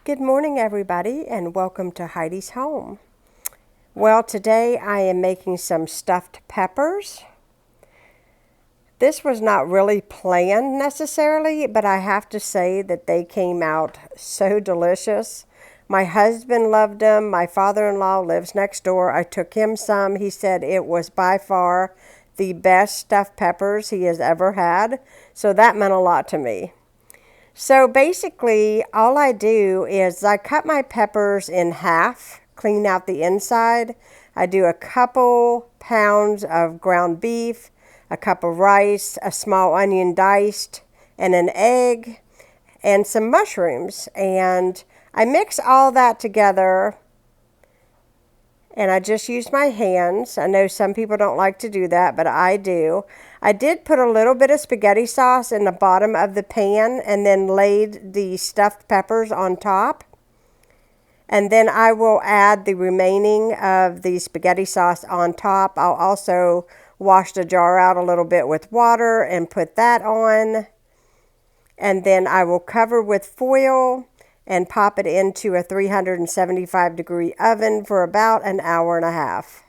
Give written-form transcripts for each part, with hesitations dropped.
Good morning, everybody, and welcome to Heidi's home. Well, today I am making some stuffed peppers. This was not really planned necessarily, but I have to say that they came out so delicious. My husband loved them. My father-in-law lives next door. I took him some. He said it was by far the best stuffed peppers he has ever had, so that meant a lot to me. So basically, all I do is I cut my peppers in half, clean out the inside. I do a couple pounds of ground beef, a cup of rice, a small onion diced, and an egg, and some mushrooms. And I mix all that together, and I just use my hands. I know some people don't like to do that, but I do. I did put a little bit of spaghetti sauce in the bottom of the pan and then laid the stuffed peppers on top. And then I will add the remaining of the spaghetti sauce on top. I'll also wash the jar out a little bit with water and put that on. And then I will cover with foil and pop it into a 375-degree oven for about an hour and a half.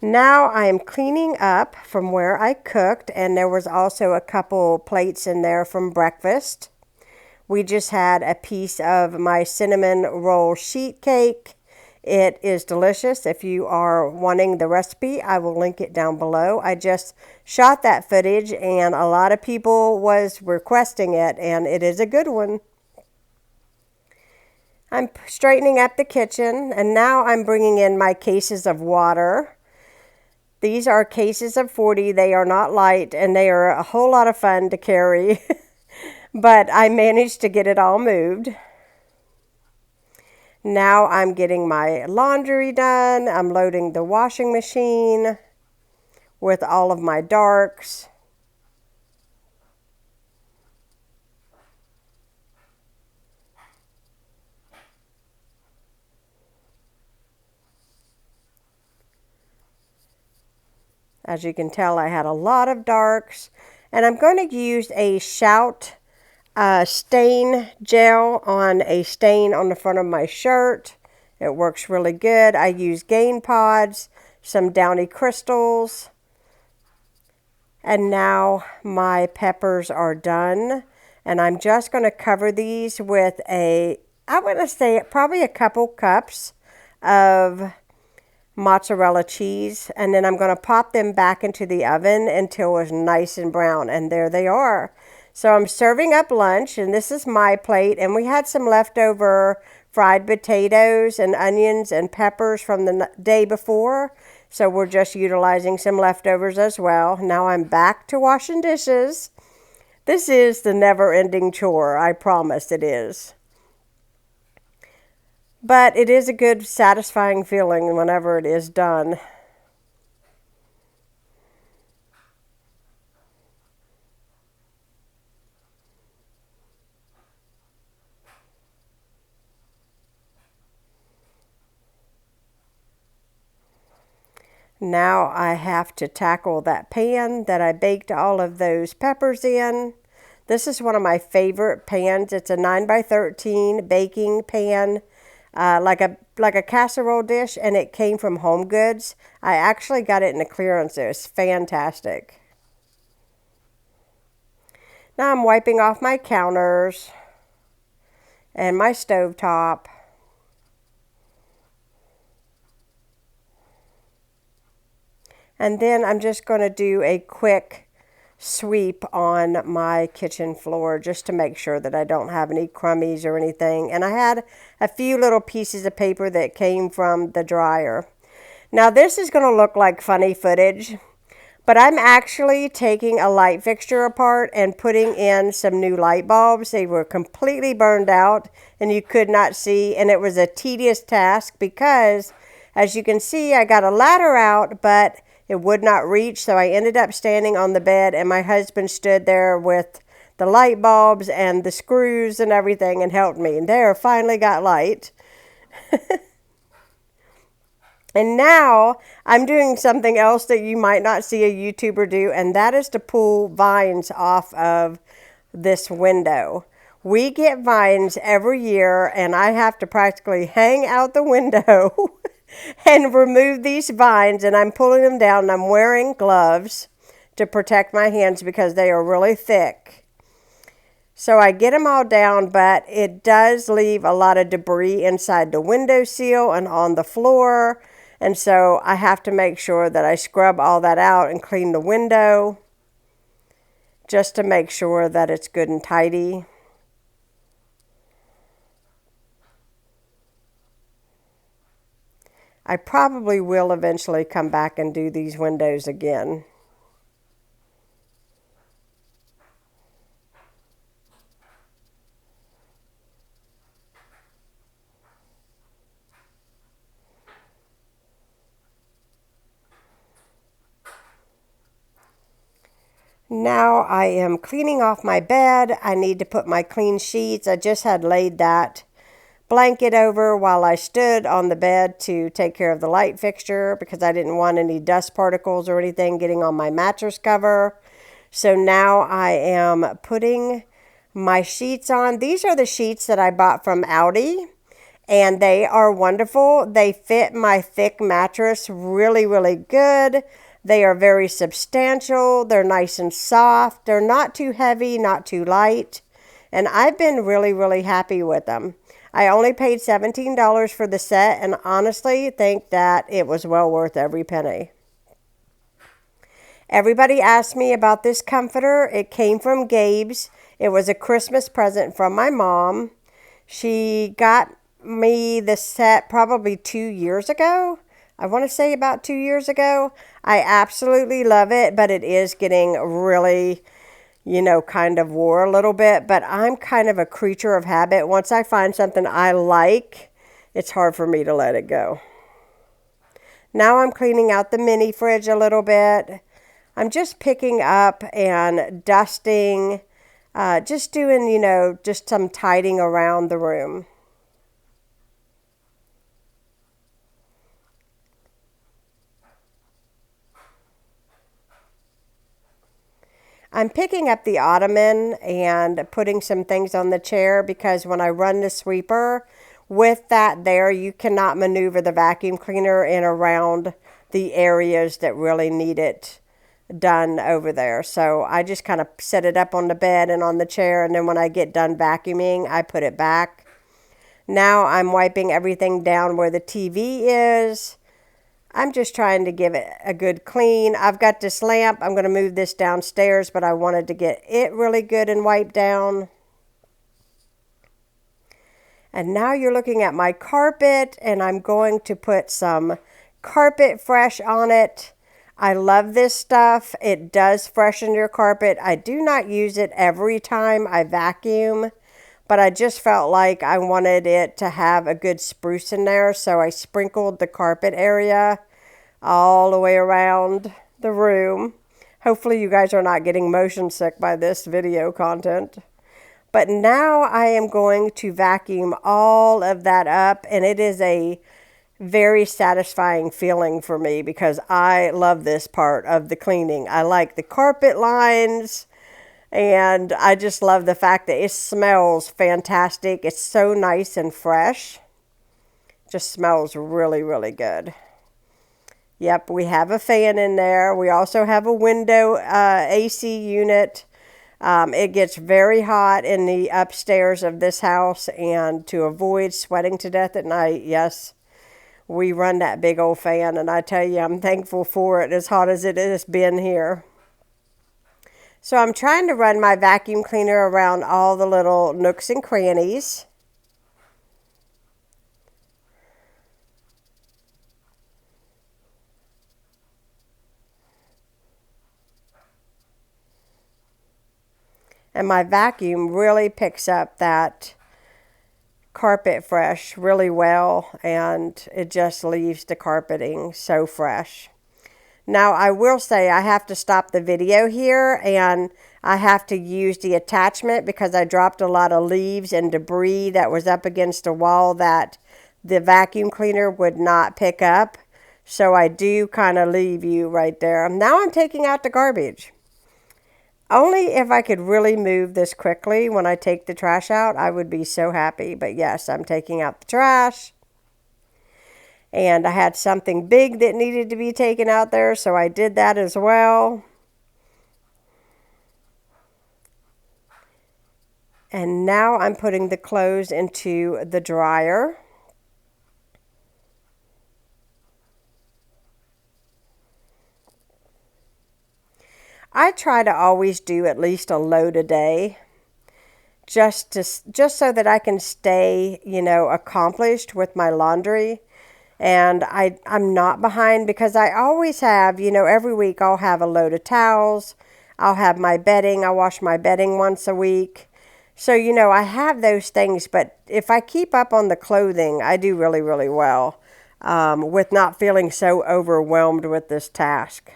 Now I am cleaning up from where I cooked, and there was also a couple plates in there from breakfast. We just had a piece of my cinnamon roll sheet cake. It is delicious. If you are wanting the recipe, I will link it down below. I just shot that footage, and a lot of people was requesting it, and it is a good one. I'm straightening up the kitchen, and now I'm bringing in my cases of water. These are cases of 40. They are not light, and they are a whole lot of fun to carry. But I managed to get it all moved. Now I'm getting my laundry done. I'm loading the washing machine with all of my darks. As you can tell, I had a lot of darks, and I'm going to use a Shout stain gel on a stain on the front of my shirt. It works really good. I use Gain Pods, some Downy Crystals, and now my peppers are done, and I'm just going to cover these with I'm going to say probably a couple cups of mozzarella cheese, and then I'm going to pop them back into the oven until it's nice and brown, and there they are. So I'm serving up lunch, and this is my plate, and we had some leftover fried potatoes and onions and peppers from the day before, so we're just utilizing some leftovers as well. Now I'm back to washing dishes. This is the never-ending chore, I promise it is. But it is a good, satisfying feeling whenever it is done. Now I have to tackle that pan that I baked all of those peppers in. This is one of my favorite pans. It's a 9x13 baking pan. Like a casserole dish, and it came from Home Goods. I actually got it in a clearance. It was fantastic. Now I'm wiping off my counters and my stovetop. And then I'm just going to do a quick sweep on my kitchen floor just to make sure that I don't have any crummies or anything. And I had a few little pieces of paper that came from the dryer. Now this is going to look like funny footage, but I'm actually taking a light fixture apart and putting in some new light bulbs. They were completely burned out and you could not see, and it was a tedious task because, as you can see, I got a ladder out, but it would not reach, so I ended up standing on the bed, and my husband stood there with the light bulbs and the screws and everything and helped me. And there, finally got light. And now I'm doing something else that you might not see a YouTuber do, and that is to pull vines off of this window. We get vines every year, and I have to practically hang out the window and remove these vines, and I'm pulling them down, and I'm wearing gloves to protect my hands because they are really thick. So I get them all down, but it does leave a lot of debris inside the windowsill and on the floor, and so I have to make sure that I scrub all that out and clean the window just to make sure that it's good and tidy. I probably will eventually come back and do these windows again. Now I am cleaning off my bed. I need to put my clean sheets. I just had laid that blanket over while I stood on the bed to take care of the light fixture because I didn't want any dust particles or anything getting on my mattress cover. So now I am putting my sheets on. These are the sheets that I bought from Aldi, and they are wonderful. They fit my thick mattress really, really good. They are very substantial. They're nice and soft. They're not too heavy, not too light. And I've been really, really happy with them. I only paid $17 for the set, and honestly think that it was well worth every penny. Everybody asked me about this comforter. It came from Gabe's. It was a Christmas present from my mom. She got me the set probably 2 years ago. I want to say about 2 years ago. I absolutely love it, but it is getting really, kind of wore a little bit. But I'm kind of a creature of habit. Once I find something I like, it's hard for me to let it go. Now I'm cleaning out the mini fridge a little bit. I'm just picking up and dusting, just doing, just some tidying around the room. I'm picking up the ottoman and putting some things on the chair because when I run the sweeper, with that there, you cannot maneuver the vacuum cleaner in around the areas that really need it done over there. So I just kind of set it up on the bed and on the chair, and then when I get done vacuuming, I put it back. Now I'm wiping everything down where the TV is. I'm just trying to give it a good clean. I've got this lamp. I'm going to move this downstairs, but I wanted to get it really good and wiped down. And now you're looking at my carpet, and I'm going to put some Carpet Fresh on it. I love this stuff. It does freshen your carpet. I do not use it every time I vacuum, but I just felt like I wanted it to have a good spruce in there, so I sprinkled the carpet area all the way around the room. Hopefully you guys are not getting motion sick by this video content. But now I am going to vacuum all of that up, and it is a very satisfying feeling for me because I love this part of the cleaning. I like the carpet lines, and I just love the fact that it smells fantastic. It's so nice and fresh. Just smells really, really good. Yep, we have a fan in there. We also have a window AC unit. It gets very hot in the upstairs of this house, and to avoid sweating to death at night, yes, we run that big old fan, and I tell you, I'm thankful for it as hot as it has been here. So I'm trying to run my vacuum cleaner around all the little nooks and crannies. And my vacuum really picks up that Carpet Fresh really well, and it just leaves the carpeting so fresh. Now I will say I have to stop the video here, and I have to use the attachment because I dropped a lot of leaves and debris that was up against a wall that the vacuum cleaner would not pick up. So I do kind of leave you right there. Now I'm taking out the garbage. Only if I could really move this quickly when I take the trash out, I would be so happy. But yes, I'm taking out the trash. And I had something big that needed to be taken out there, so I did that as well. And now I'm putting the clothes into the dryer. I try to always do at least a load a day, just so that I can stay, accomplished with my laundry. And I'm not behind because I always have, every week I'll have a load of towels. I'll have my bedding. I wash my bedding once a week. So, I have those things, but if I keep up on the clothing, I do really, really well with not feeling so overwhelmed with this task.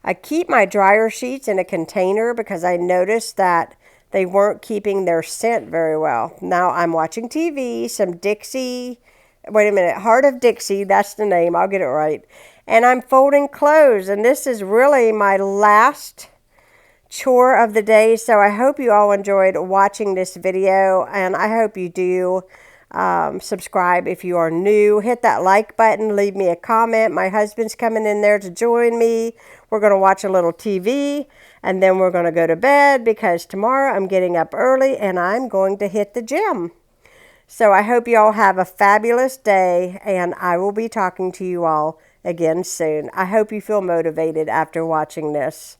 I keep my dryer sheets in a container because I noticed that they weren't keeping their scent very well. Now I'm watching TV, some Dixie, wait a minute, Heart of Dixie, that's the name, I'll get it right. And I'm folding clothes, and this is really my last chore of the day, so I hope you all enjoyed watching this video, and I hope you do. Subscribe if you are new. Hit that like button. Leave me a comment. My husband's coming in there to join me. We're going to watch a little TV, and then we're going to go to bed because tomorrow I'm getting up early and I'm going to hit the gym. So I hope you all have a fabulous day, and I will be talking to you all again soon. I hope you feel motivated after watching this.